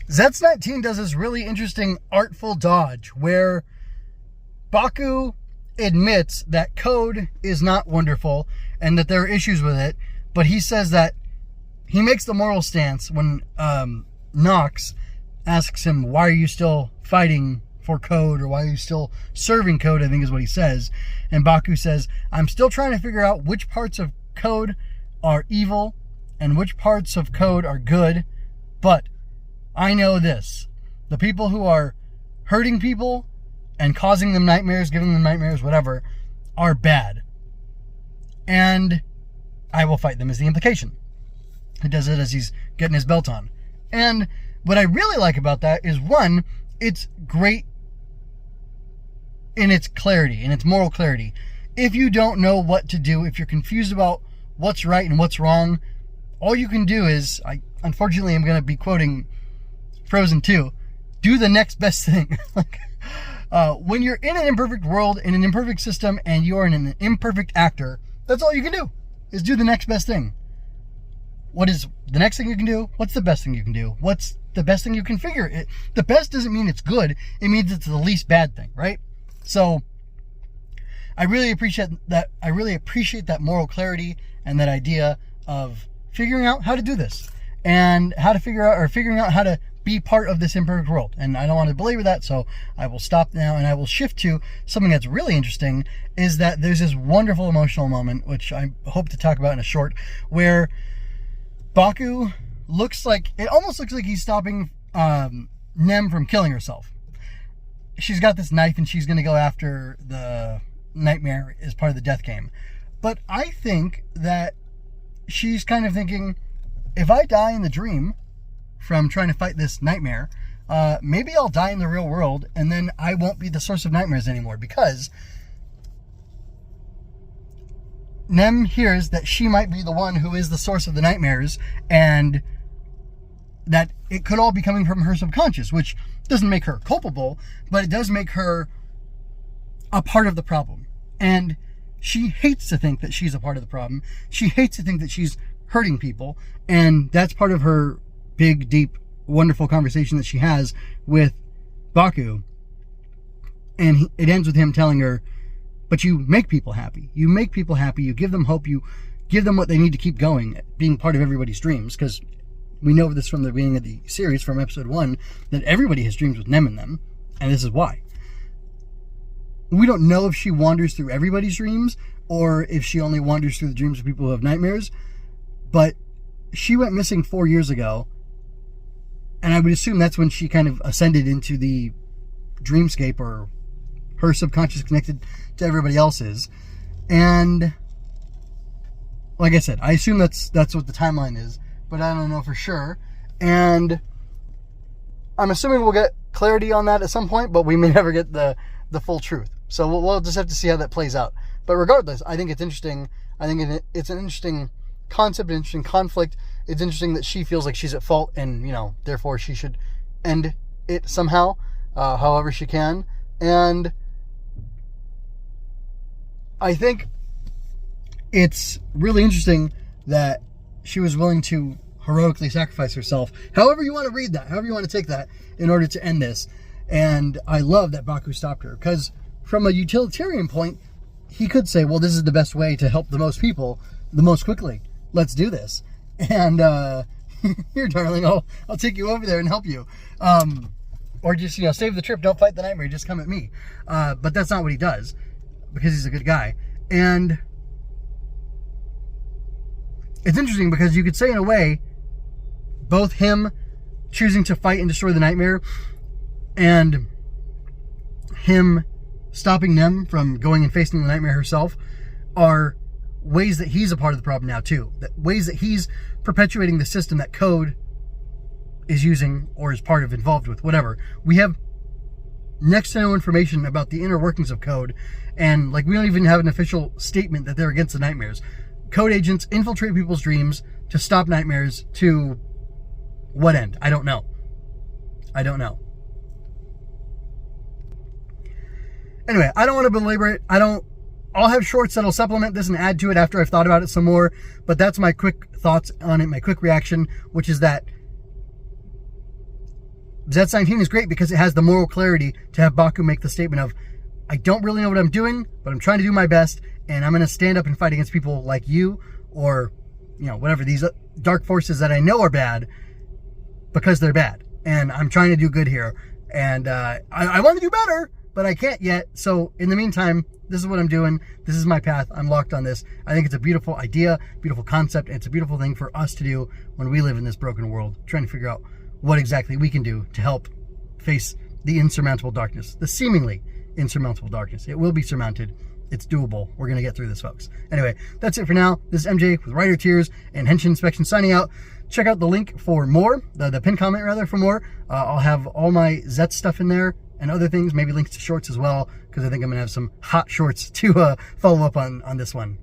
Zeztz 19 does this really interesting artful dodge where Baku admits that code is not wonderful and that there are issues with it, but he says that he makes the moral stance when Nox asks him, why are you still fighting for code, or why are you still serving code, I think is what he says. And Baku says, I'm still trying to figure out which parts of code are evil and which parts of code are good, but I know this. The people who are hurting people and causing them nightmares, giving them nightmares, whatever, are bad. And I will fight them is the implication. He does it as he's getting his belt on. And what I really like about that is, one, it's great in its clarity, in its moral clarity. If you don't know what to do, if you're confused about what's right and what's wrong, all you can do is, unfortunately, I'm going to be quoting Frozen 2, do the next best thing. When you're in an imperfect world, in an imperfect system, and you're an imperfect actor, that's all you can do, is do the next best thing. What is the next thing you can do? What's the best thing you can do? What's the best thing you can figure? The best doesn't mean it's good. It means it's the least bad thing, right? So I really appreciate that. I really appreciate that moral clarity and that idea of figuring out how to do this and how to figuring out how to be part of this imperfect world. And I don't want to belabor that, so I will stop now and I will shift to something that's really interesting, is that there's this wonderful emotional moment, which I hope to talk about in a short, where Baku almost looks like he's stopping Nem from killing herself. She's got this knife and she's going to go after the nightmare as part of the death game. But I think that she's kind of thinking, if I die in the dream from trying to fight this nightmare, maybe I'll die in the real world and then I won't be the source of nightmares anymore, because Nem hears that she might be the one who is the source of the nightmares, and that it could all be coming from her subconscious, which doesn't make her culpable, but it does make her a part of the problem. And she hates to think that she's a part of the problem. She hates to think that she's hurting people, and that's part of her big, deep, wonderful conversation that she has with Baku. And it ends with him telling her, but you make people happy. You make people happy. You give them hope. You give them what they need to keep going, being part of everybody's dreams. Because we know this from the beginning of the series, from episode 1, that everybody has dreams with Nem in them. And this is why. We don't know if she wanders through everybody's dreams, or if she only wanders through the dreams of people who have nightmares. But she went missing 4 years ago. And I would assume that's when she kind of ascended into the dreamscape, or her subconscious connected to everybody else's. And like I said, I assume that's what the timeline is, but I don't know for sure. And I'm assuming we'll get clarity on that at some point, but we may never get the full truth. So we'll just have to see how that plays out. But regardless, I think it's interesting. I think it's an interesting concept, an interesting conflict. It's interesting that she feels like she's at fault, and therefore she should end it somehow, however she can. And I think it's really interesting that she was willing to heroically sacrifice herself, however you want to read that, however you want to take that, in order to end this. And I love that Baku stopped her, because from a utilitarian point, he could say, well, this is the best way to help the most people the most quickly. Let's do this. And here, darling, I'll take you over there and help you. Or just, save the trip, don't fight the nightmare, just come at me. But that's not what he does, because he's a good guy. And it's interesting because you could say, in a way, both him choosing to fight and destroy the nightmare and him stopping Nem from going and facing the nightmare herself are ways that he's a part of the problem now too. Ways that he's perpetuating the system that code is using, or is involved with, whatever. We have next to no information about the inner workings of code, and we don't even have an official statement that they're against the nightmares. Code agents infiltrate people's dreams to stop nightmares. To what end? I don't know. Anyway, I don't want to belabor it. I'll have shorts that'll supplement this and add to it after I've thought about it some more, but that's my quick thoughts on it, my quick reaction, which is that Zeztz 19 is great because it has the moral clarity to have Baku make the statement of, I don't really know what I'm doing, but I'm trying to do my best, and I'm going to stand up and fight against people like you, or, you know, whatever, these dark forces that I know are bad, because they're bad. And I'm trying to do good here. And I want to do better, but I can't yet. So in the meantime, this is what I'm doing. This is my path. I'm locked on this. I think it's a beautiful idea, beautiful concept. And it's a beautiful thing for us to do when we live in this broken world, trying to figure out what exactly we can do to help face the insurmountable darkness, the seemingly insurmountable darkness. It will be surmounted. It's doable. We're going to get through this, folks. Anyway, that's it for now. This is MJ with Rider Tears and Henshin Inspection signing out. Check out the link for more, the pinned comment rather, for more. I'll have all my Zeztz stuff in there and other things, maybe links to shorts as well, because I think I'm going to have some hot shorts to follow up on this one.